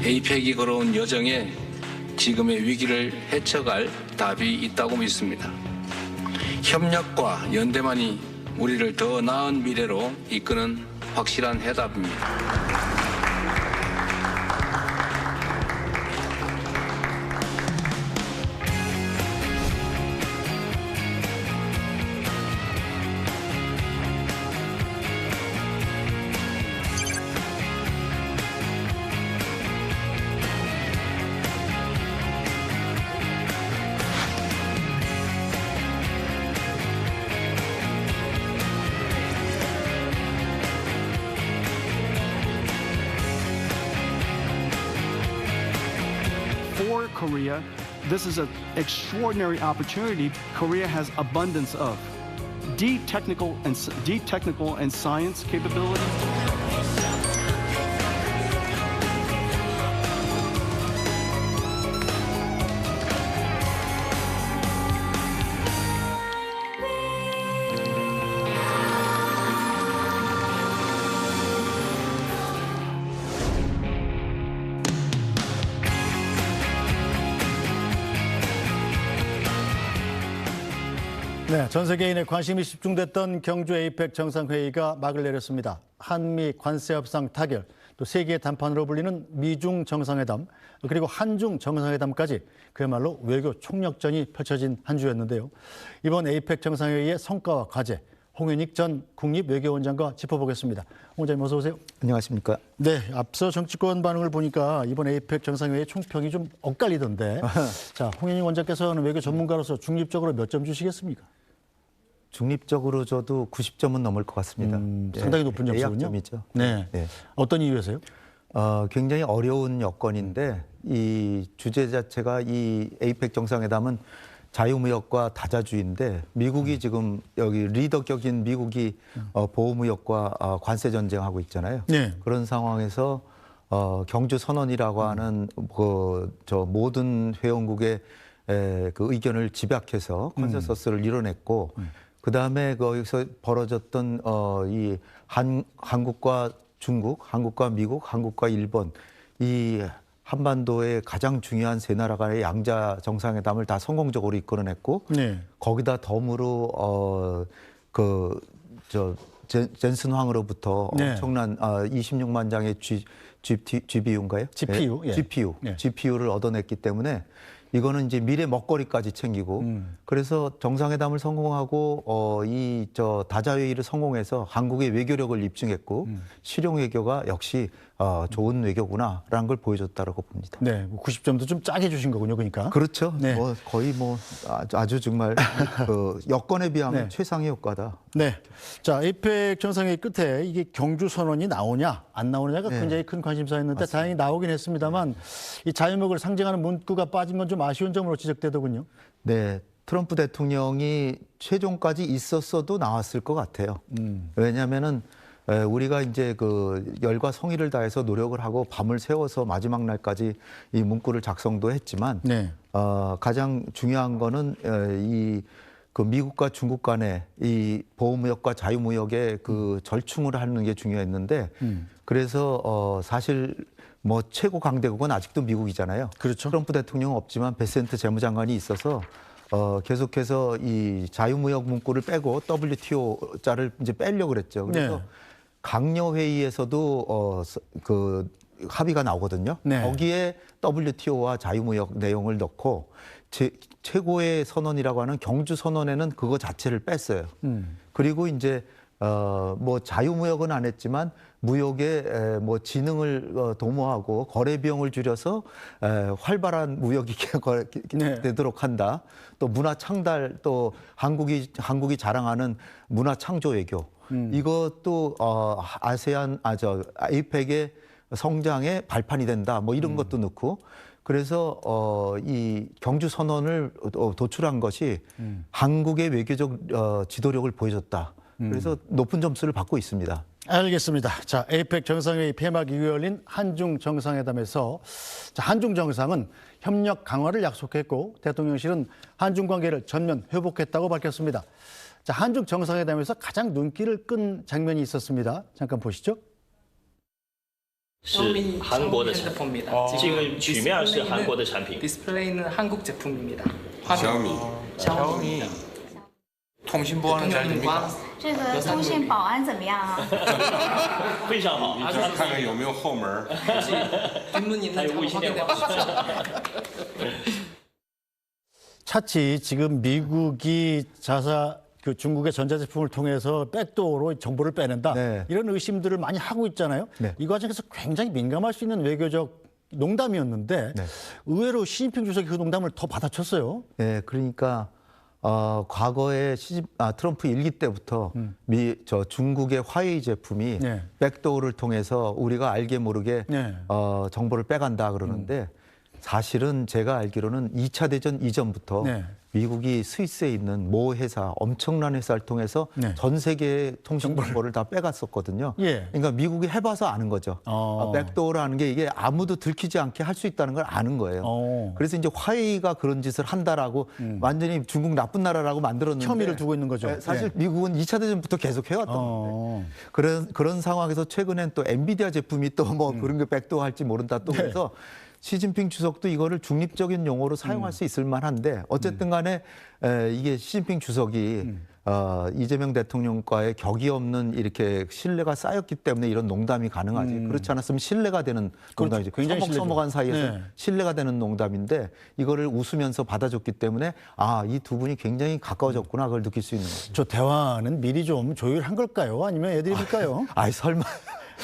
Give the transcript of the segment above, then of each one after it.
에이펙이 걸어온 여정에 지금의 위기를 헤쳐갈 답이 있다고 믿습니다. 협력과 연대만이 우리를 더 나은 미래로 이끄는 확실한 해답입니다. For Korea, this is an extraordinary opportunity Korea has abundance of. Deep technical and science capability. 네, 전 세계인의 관심이 집중됐던 경주 에이펙 정상회의가 막을 내렸습니다. 한미 관세 협상 타결, 또 세계의 단판으로 불리는 미중 정상회담, 그리고 한중 정상회담까지 그야말로 외교 총력전이 펼쳐진 한 주였는데요. 이번 에이펙 정상회의의 성과와 과제, 홍현익 전 국립외교원장과 짚어보겠습니다. 원장님 어서 오세요. 안녕하십니까. 네, 앞서 정치권 반응을 보니까 이번 에이펙 정상회의 총평이 좀 엇갈리던데. 자, 홍현익 원장께서는 외교 전문가로서 중립적으로 몇 점 주시겠습니까? 중립적으로 저도 90점은 넘을 것 같습니다. 상당히 높은 점수군요. A학점이죠. 네. 어떤 이유에서요? 굉장히 어려운 여건인데 이 주제 자체가 이 에이펙 정상회담은 자유무역과 다자주의인데 미국이 지금 여기 리더격인 미국이 보호무역과 관세 전쟁하고 있잖아요. 네. 그런 상황에서 경주 선언이라고 하는 저 모든 회원국의 그 의견을 집약해서 컨센서스를 이뤄냈고 그다음에 거기서 벌어졌던 이 한국과 중국, 한국과 미국, 한국과 일본 이 한반도의 가장 중요한 세 나라가의 양자 정상회담을 다 성공적으로 이끌어냈고 네. 거기다 덤으로 젠슨 황으로부터 네. 엄청난 26만 장의 GPU인가요? GPU, 네. 예. GPU, 예. GPU를 얻어냈기 때문에 이거는 이제 미래 먹거리까지 챙기고 그래서 정상회담을 성공하고 이 다자회의를 성공해서 한국의 외교력을 입증했고 실용 외교가 역시 좋은 외교구나라는 걸 보여줬다라고 봅니다. 네, 90점도 좀 짜게 주신 거군요, 그러니까. 그렇죠. 네. 뭐 거의 뭐 아주 정말 그 여건에 비하면 네. 최상의 효과다. 네. 자, 에이펙 정상회의 끝에 이게 경주 선언이 나오냐, 안 나오느냐가 네. 굉장히 큰 관심사였는데 다행히 나오긴 했습니다만 이 자유무역을 상징하는 문구가 빠진 건 좀 아쉬운 점으로 지적되더군요. 네. 트럼프 대통령이 최종까지 있었어도 나왔을 것 같아요. 왜냐하면은 우리가 이제 그 열과 성의를 다해서 노력을 하고 밤을 새워서 마지막 날까지 이 문구를 작성도 했지만 네. 가장 중요한 거는 그 미국과 중국 간의 이 보호무역과 자유무역의 그 절충을 하는 게 중요했는데 그래서 사실 뭐 최고 강대국은 아직도 미국이잖아요. 그렇죠. 트럼프 대통령은 없지만 베센트 재무장관이 있어서 계속해서 이 자유무역 문구를 빼고 WTO 자를 이제 빼려고 그랬죠. 그래서 네. 강요 회의에서도 그 합의가 나오거든요. 네. 거기에 WTO와 자유무역 내용을 넣고 최고의 선언이라고 하는 경주 선언에는 그거 자체를 뺐어요. 그리고 이제 뭐 자유무역은 안 했지만 무역의 뭐 지능을 도모하고 거래 비용을 줄여서 활발한 무역이 네. 되도록 한다. 또 문화 창달, 또 한국이 자랑하는 문화 창조 외교. 이것도 에이펙의 성장의 발판이 된다. 뭐 이런 것도 넣고. 그래서 이 경주 선언을 도출한 것이 한국의 외교적 지도력을 보여줬다. 그래서 높은 점수를 받고 있습니다. 알겠습니다. 자, 에이펙 정상회의 폐막 이후에 열린 한중 정상회담에서 한중 정상은 협력 강화를 약속했고 대통령실은 한중 관계를 전면 회복했다고 밝혔습니다. 자, 한중 정상회담에서 가장 눈길을 끈 장면이 있었습니다. 잠깐 보시죠. 是韩国的产品， 핸드폰입니다. 这个曲面是韩国的产品。 디스플레이는 한국 제품입니다. 샤오미. 샤오미. 통신보안은 잘 됩니까? 这个通信保安怎么样啊？非常好，你看看有没有后门。 뒷문 있는 점 확인해 보십시오. 차치 지금 미국이 그 중국의 전자제품을 통해서 백도어로 정보를 빼낸다. 네. 이런 의심들을 많이 하고 있잖아요. 네. 이 과정에서 굉장히 민감할 수 있는 외교적 농담이었는데 네. 의외로 시진핑 주석이 그 농담을 더 받아쳤어요. 네, 그러니까 과거에 트럼프 일기 때부터 중국의 화웨이 제품이 네. 백도어를 통해서 우리가 알게 모르게 네. 정보를 빼간다 그러는데 사실은 제가 알기로는 2차 대전 이전부터 네. 미국이 스위스에 있는 모 회사, 엄청난 회사를 통해서 네. 전 세계의 통신 정보를 다 빼갔었거든요. 예. 그러니까 미국이 해봐서 아는 거죠. 백도어라는 게 이게 아무도 들키지 않게 할 수 있다는 걸 아는 거예요. 그래서 이제 화웨이가 그런 짓을 한다라고 완전히 중국 나쁜 나라라고 만들었는데 혐의를 두고 있는 거죠. 네, 사실 예. 미국은 2차 대전부터 계속 해왔던 건데 그런 상황에서 최근엔 또 엔비디아 제품이 또 뭐 그런 게 백도어 할지 모른다 또 그래서 시진핑 주석도 이거를 중립적인 용어로 사용할 수 있을 만한데 어쨌든 간에 이게 시진핑 주석이 이재명 대통령과의 격이 없는 이렇게 신뢰가 쌓였기 때문에 이런 농담이 가능하지. 그렇지 않았으면 신뢰가 되는 농담이죠. 굉장히 서먹서먹한 사이에서 네. 신뢰가 되는 농담인데 이거를 웃으면서 받아줬기 때문에 이 두 분이 굉장히 가까워졌구나 그걸 느낄 수 있는 거죠. 저 대화는 미리 좀 조율한 걸까요? 아니면 애드립일까요? 설마.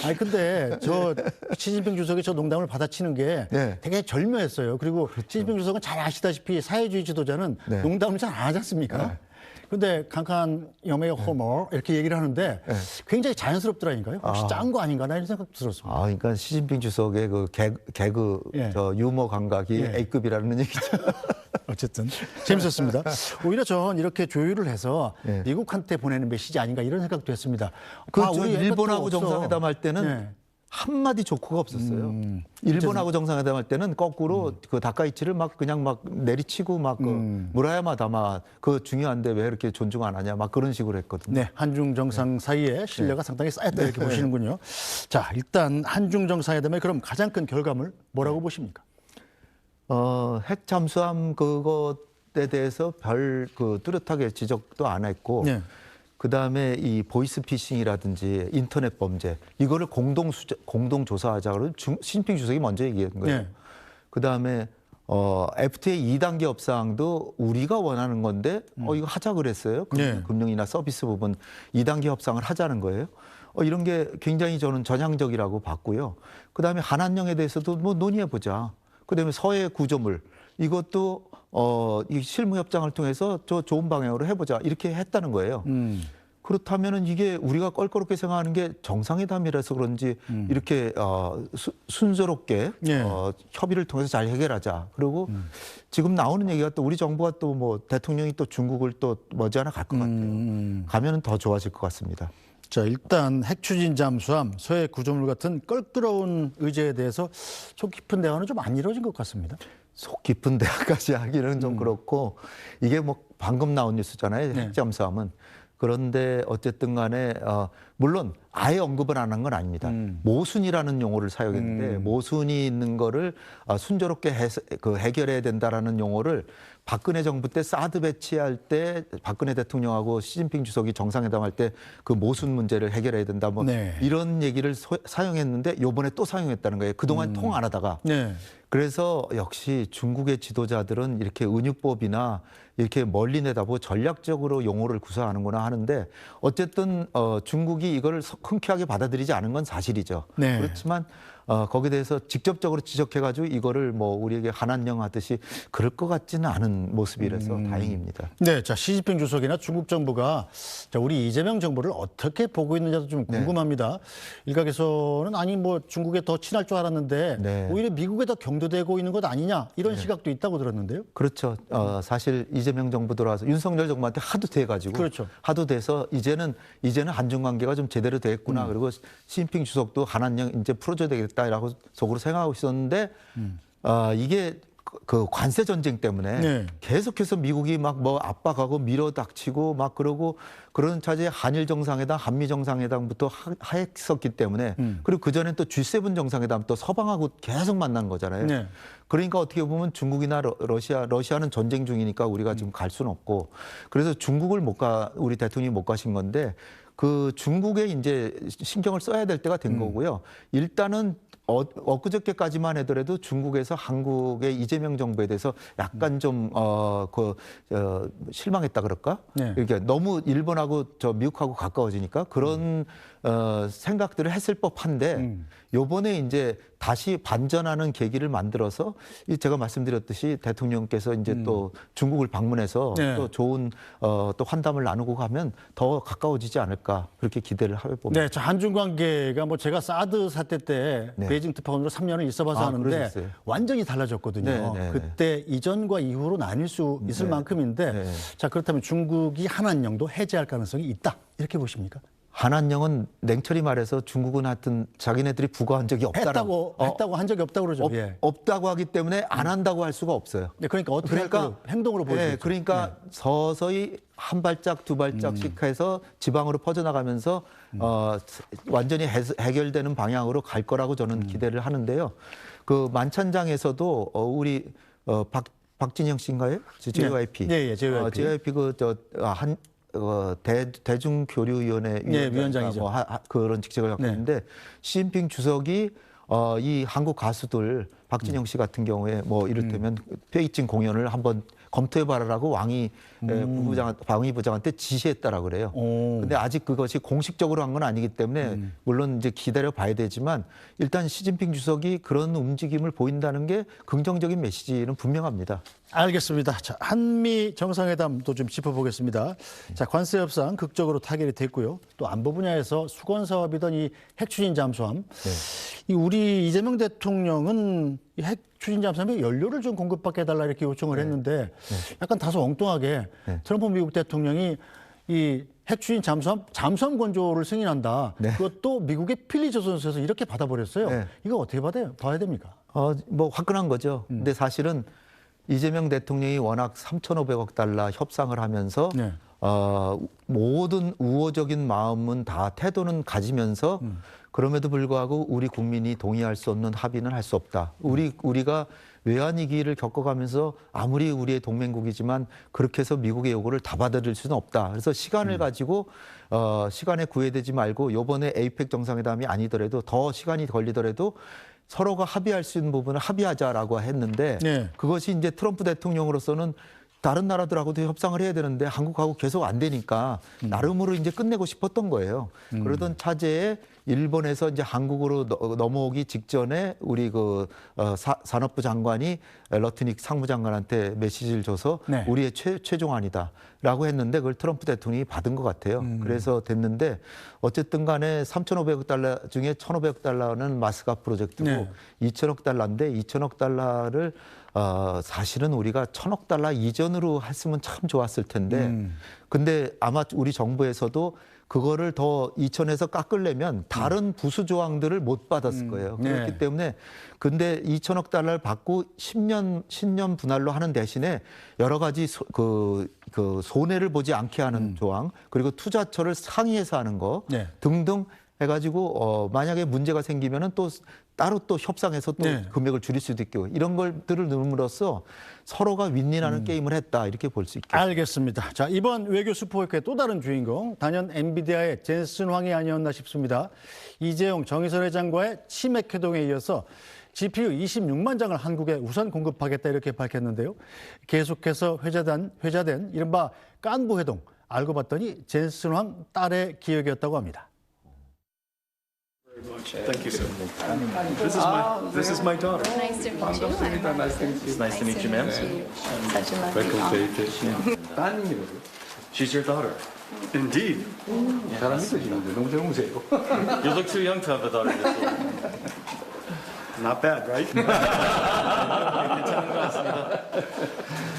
아니 근데 저 시진핑 주석이 저 농담을 받아치는 게 네. 되게 절묘했어요. 그리고 시진핑 주석은 잘 아시다시피 사회주의 지도자는 네. 농담을 잘 안 하지 않습니까? 근데 강한 염의 호모 이렇게 얘기를 하는데 굉장히 자연스럽더라니까요. 혹시 짠 거 아닌가 나 이런 생각도 들었습니다. 그러니까 시진핑 주석의 그 개그 예. 저 유머 감각이 예. A급이라는 얘기죠. 어쨌든 재밌었습니다. 오히려 전 이렇게 조율을 해서 예. 미국한테 보내는 메시지 아닌가 이런 생각도 했습니다. 우리 일본하고 없어. 정상회담 할 때는 예. 한마디 조크가 없었어요. 일본하고 정상회담 할 때는 거꾸로 그 다카이치를 막 그냥 막 내리치고 막 그 무라야마 다마 그 중요한데 왜 이렇게 존중 안 하냐 막 그런 식으로 했거든요. 네, 한중 정상 사이에 신뢰가 상당히 쌓였다 이렇게 보시는군요. 자, 일단 한중 정상회담의 그럼 가장 큰 결과물 뭐라고 보십니까? 핵 잠수함 그것에 대해서 별 그 뚜렷하게 지적도 안 했고 네. 그다음에 이 보이스피싱이라든지 인터넷 범죄 이거를 공동 조사하자고 시진핑 주석이 먼저 얘기한 거예요. 네. 그다음에 FTA 2단계 협상도 우리가 원하는 건데 이거 하자 그랬어요. 네. 금융이나 서비스 부분 2단계 협상을 하자는 거예요. 이런 게 굉장히 저는 전향적이라고 봤고요. 그다음에 한한령에 대해서도 뭐 논의해 보자. 그다음에 서해 구조물 이것도 이 실무 협상을 통해서 저 좋은 방향으로 해보자 이렇게 했다는 거예요. 그렇다면은 이게 우리가 껄끄럽게 생각하는 게 정상회담이라서 그런지 이렇게 순조롭게 예. 협의를 통해서 잘 해결하자. 그리고 지금 나오는 얘기가 또 우리 정부가 또 뭐 대통령이 또 중국을 또 머지않아 갈 것 같아요. 가면은 더 좋아질 것 같습니다. 자, 일단 핵 추진 잠수함, 서해 구조물 같은 껄끄러운 의제에 대해서 속 깊은 대화는 좀 안 이루어진 것 같습니다. 속 깊은 대화까지 하기는 좀 그렇고 이게 뭐 방금 나온 뉴스잖아요. 네. 핵잠수함은. 그런데 어쨌든 간에 물론 아예 언급을 안 한 건 아닙니다. 모순이라는 용어를 사용했는데 모순이 있는 거를 순조롭게 해결해야 된다라는 용어를 박근혜 정부 때 사드 배치할 때 박근혜 대통령하고 시진핑 주석이 정상회담할 때 그 모순 문제를 해결해야 된다 뭐 네. 이런 얘기를 사용했는데 요번에 또 사용했다는 거예요. 그동안 통 안 하다가. 네. 그래서 역시 중국의 지도자들은 이렇게 은유법이나 이렇게 멀리 내다보고 전략적으로 용어를 구사하는구나 하는데 어쨌든 중국이 이걸 흔쾌하게 받아들이지 않은 건 사실이죠. 네. 그렇지만 거기에 대해서 직접적으로 지적해가지고 이거를 뭐 우리에게 한한령 하듯이 그럴 것 같지는 않은 모습이라서 다행입니다. 네, 자 시진핑 주석이나 중국 정부가 자, 우리 이재명 정부를 어떻게 보고 있는지도 좀 궁금합니다. 일각에서는 아니 뭐 중국에 더 친할 줄 알았는데 네. 오히려 미국에 더 경도되고 있는 것 아니냐 이런 시각도 있다고 들었는데요. 그렇죠. 사실 이재명 정부 들어와서 윤석열 정부한테 하도 돼가지고 그렇죠. 하도 돼서 이제는 한중 관계가 좀 제대로 됐구나. 그리고 시진핑 주석도 한한령 이제 풀어줘야 되겠다라고 속으로 생각하고 있었는데 이게 그 관세 전쟁 때문에 네. 계속해서 미국이 막 뭐 압박하고 밀어닥치고 막 그러고 그런 차제에 한일 정상회담, 한미 정상회담부터 했었기 때문에 그리고 그 전엔 또 G7 정상회담 또 서방하고 계속 만난 거잖아요. 네. 그러니까 어떻게 보면 중국이나 러시아는 전쟁 중이니까 우리가 지금 갈 수는 없고 그래서 중국을 우리 대통령이 못 가신 건데 그 중국에 이제 신경을 써야 될 때가 된 거고요. 일단은 엊그저께까지만 하더라도 중국에서 한국의 이재명 정부에 대해서 약간 좀 실망했다 그럴까? 네. 이렇게 너무 일본하고 미국하고 가까워지니까 그런 생각들을 했을 법한데 요번에 이제 다시 반전하는 계기를 만들어서 제가 말씀드렸듯이 대통령께서 이제 또 중국을 방문해서 네. 또 좋은 또 환담을 나누고 가면 더 가까워지지 않을까 그렇게 기대를 해봅니다. 네, 저 한중 관계가 뭐 제가 사드 사태 때 네. 베이징 특파원으로 3년을 있어봐서 아, 하는데 그러셨어요? 완전히 달라졌거든요. 네, 네, 그때 이전과 이후로 나뉠 수 있을 네. 만큼인데 네. 자 그렇다면 중국이 한한령도 해제할 가능성이 있다 이렇게 보십니까? 한한령은 냉철히 말해서 중국은 하여튼 자기네들이 부과한 적이 없다라고 했다고 한 적이 없다고 그러죠. 예. 없다고 하기 때문에 안 한다고 할 수가 없어요. 네, 그러니까 어떻게 할까 행동으로 보여주죠. 네, 그러니까 서서히 한 발짝 두 발짝씩 해서 지방으로 퍼져나가면서 완전히 해결되는 방향으로 갈 거라고 저는 기대를 하는데요. 그 만찬장에서도 우리 박진영 씨인가요? JYP. 네, 예, JYP. JYP 대중교류위원회 네, 위원장이죠. 그런 직책을 갖고 네. 있는데 시진핑 주석이 이 한국 가수들 박진영 씨 같은 경우에 뭐 이를테면 베이징 공연을 한번 검토해봐라라고 왕이 부장한테 지시했다라 그래요. 근데 아직 그것이 공식적으로 한 건 아니기 때문에 물론 이제 기다려 봐야 되지만 일단 시진핑 주석이 그런 움직임을 보인다는 게 긍정적인 메시지는 분명합니다. 알겠습니다. 자, 한미 정상회담도 좀 짚어보겠습니다. 자, 관세 협상 극적으로 타결이 됐고요. 또 안보 분야에서 수건 사업이던 이 핵추진 잠수함. 이 우리 이재명 대통령은 이 핵추진 잠수함에 연료를 좀 공급받게 해달라 이렇게 요청을 했는데 약간 다소 엉뚱하게 트럼프 미국 대통령이 이 핵추진 잠수함 건조를 승인한다. 그것도 미국의 필리조선소에서 이렇게 받아버렸어요. 네. 이거 어떻게 봐야 됩니까? 뭐 화끈한 거죠. 근데 사실은 이재명 대통령이 워낙 3,500억 달러 협상을 하면서 네. 모든 우호적인 마음은 다 태도는 가지면서 그럼에도 불구하고 우리 국민이 동의할 수 없는 합의는 할 수 없다. 우리가 외환위기를 겪어가면서 아무리 우리의 동맹국이지만 그렇게 해서 미국의 요구를 다 받아들일 수는 없다. 그래서 시간을 가지고 시간에 구애되지 말고 요번에 에이펙 정상회담이 아니더라도 더 시간이 걸리더라도 서로가 합의할 수 있는 부분을 합의하자라고 했는데 네. 그것이 이제 트럼프 대통령으로서는 다른 나라들하고도 협상을 해야 되는데 한국하고 계속 안 되니까 나름으로 이제 끝내고 싶었던 거예요. 그러던 차제에 일본에서 이제 한국으로 넘어오기 직전에 우리 산업부 장관이 러트닉 상무장관한테 메시지를 줘서 네. 우리의 최종안이다라고 했는데 그걸 트럼프 대통령이 받은 것 같아요. 그래서 됐는데 어쨌든 간에 3,500억 달러 중에 1,500억 달러는 마스가 프로젝트고 네. 2천억 달러인데 2천억 달러를 사실은 우리가 1,000억 달러 이전으로 했으면 참 좋았을 텐데 근데 아마 우리 정부에서도 그거를 더 2천에서 깎으려면 다른 부수 조항들을 못 받았을 거예요. 그렇기 네. 때문에 근데 2천억 달러를 받고 10년 분할로 하는 대신에 여러 가지 손해를 보지 않게 하는 조항 그리고 투자처를 상위해서 하는 거 네. 등등 해가지고 만약에 문제가 생기면은 또 따로 또 협상해서 또 네. 금액을 줄일 수도 있고 이런 것들을 넣음으로써 서로가 윈윈하는 게임을 했다 이렇게 볼 수 있겠습니다. 알겠습니다. 자, 이번 외교 슈퍼위크의 또 다른 주인공 단연 엔비디아의 젠슨 황이 아니었나 싶습니다. 이재용 정의선 회장과의 치맥 회동에 이어서 GPU 26만 장을 한국에 우선 공급하겠다 이렇게 밝혔는데요. 계속해서 회자된 이른바 깐부 회동 알고 봤더니 젠슨 황 딸의 기억이었다고 합니다. Thank you, sir. This is my daughter. Nice to meet you. Nice to meet you. Nice to meet you, ma'am. Such a lovely honor. 따님이거든. She's your daughter. Indeed. 사람 믿어지는데 너무 젊으세요. You look too young to have a daughter this old. Not bad, right?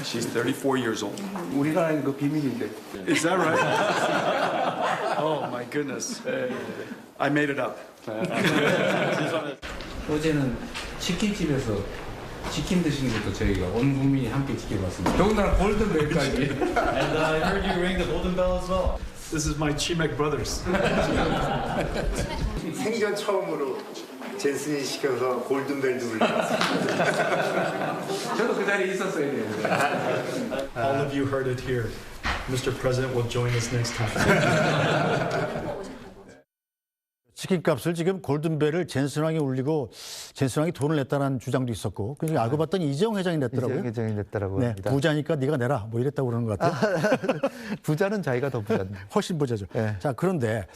She's 34 years old. 우리나라는 그 비밀인데. Is that right? Oh my goodness. I made it up. 어제는 치킨집에서 치킨 드시는 것도 저희가 온 국민이 함께 지켜봤습니다. 더군다나 골든벨까지. And I heard you ring the golden bell as well. This is my Chimek brothers. 생전 처음으로 젠슨이 시켜서 골든벨도 울렸습니다. 저도 그 자리에 있었어야 되는데. All of you heard it here. Mr. President will join us next time. 치킨값을 지금 골든벨을 젠슨왕이 울리고 젠슨왕이 돈을 냈다는 주장도 있었고, 그래서 알고 봤더니 이재용 회장이 냈더라고요. 이재용 회장이 냈다라고 네, 합니다. 부자니까 네가 내라 뭐 이랬다고 그러는 것 같아요. 부자는 자기가 더 부자인데. 훨씬 부자죠. 네. 자, 그런데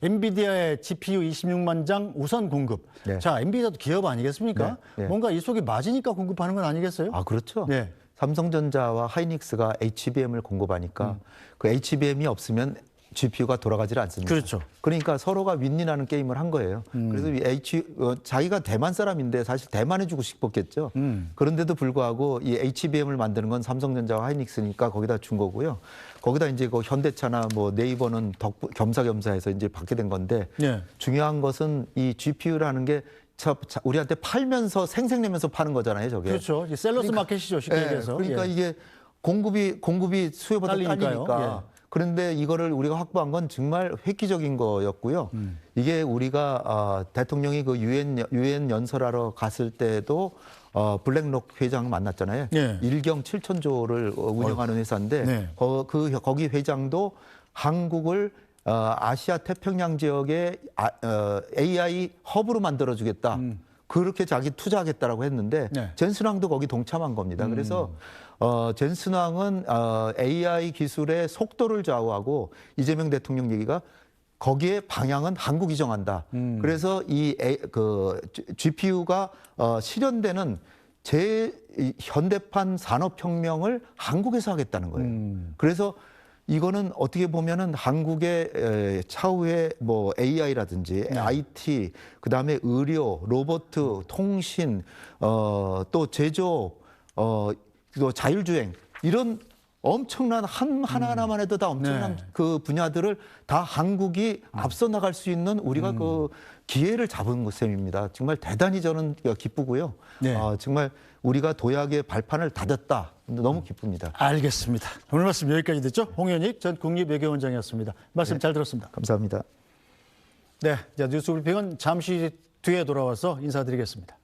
엔비디아의 GPU 26만 장 우선 공급. 네. 자, 엔비디아도 기업 아니겠습니까? 네, 네. 뭔가 이 속에 맞으니까 공급하는 건 아니겠어요? 아, 그렇죠. 네. 삼성전자와 하이닉스가 HBM을 공급하니까 그 HBM이 없으면 GPU가 돌아가질 않습니다. 그렇죠. 그러니까 서로가 윈윈하는 게임을 한 거예요. 그래서 자기가 대만 사람인데 사실 대만에 주고 싶었겠죠. 그런데도 불구하고 이 HBM을 만드는 건 삼성전자와 하이닉스니까 거기다 준 거고요. 거기다 이제 그 현대차나 뭐 네이버는 겸사겸사해서 이제 받게 된 건데 네. 중요한 것은 이 GPU라는 게 우리한테 팔면서 생색내면서 파는 거잖아요, 저게. 그렇죠. 이 셀러스 마켓이죠, 쉽게 예, 얘기해서. 그러니까 예. 이게 공급이 수요보다 딸리니까요. 딸리니까. 그런데 이거를 우리가 확보한 건 정말 획기적인 거였고요. 이게 우리가 대통령이 그 유엔 연설하러 갔을 때도 블랙록 회장 만났잖아요. 네. 일경 7천조를 운영하는 회사인데 네. 거기 회장도 한국을 아시아 태평양 지역의 AI 허브로 만들어주겠다. 그렇게 자기 투자하겠다라고 했는데 네. 젠슨왕도 거기 동참한 겁니다. 그래서 젠슨왕은 AI 기술의 속도를 좌우하고 이재명 대통령 얘기가 거기에 방향은 한국이 정한다. 그래서 GPU가 실현되는 현대판 산업혁명을 한국에서 하겠다는 거예요. 그래서 이거는 어떻게 보면은 한국의 차후에 뭐 AI라든지 IT, 그다음에 의료, 로봇, 통신, 또 제조업, 또 자율주행 이런 엄청난 하나하나만 해도 다 엄청난 네. 그 분야들을 다 한국이 앞서 나갈 수 있는 우리가 그 기회를 잡은 셈입니다. 정말 대단히 저는 기쁘고요. 네. 정말 우리가 도약의 발판을 닫았다. 너무 기쁩니다. 알겠습니다. 오늘 말씀 여기까지 듣죠. 홍현익 전 국립외교원장이었습니다. 말씀 잘 들었습니다. 감사합니다. 네, 자, 뉴스 브리핑은 잠시 뒤에 돌아와서 인사드리겠습니다.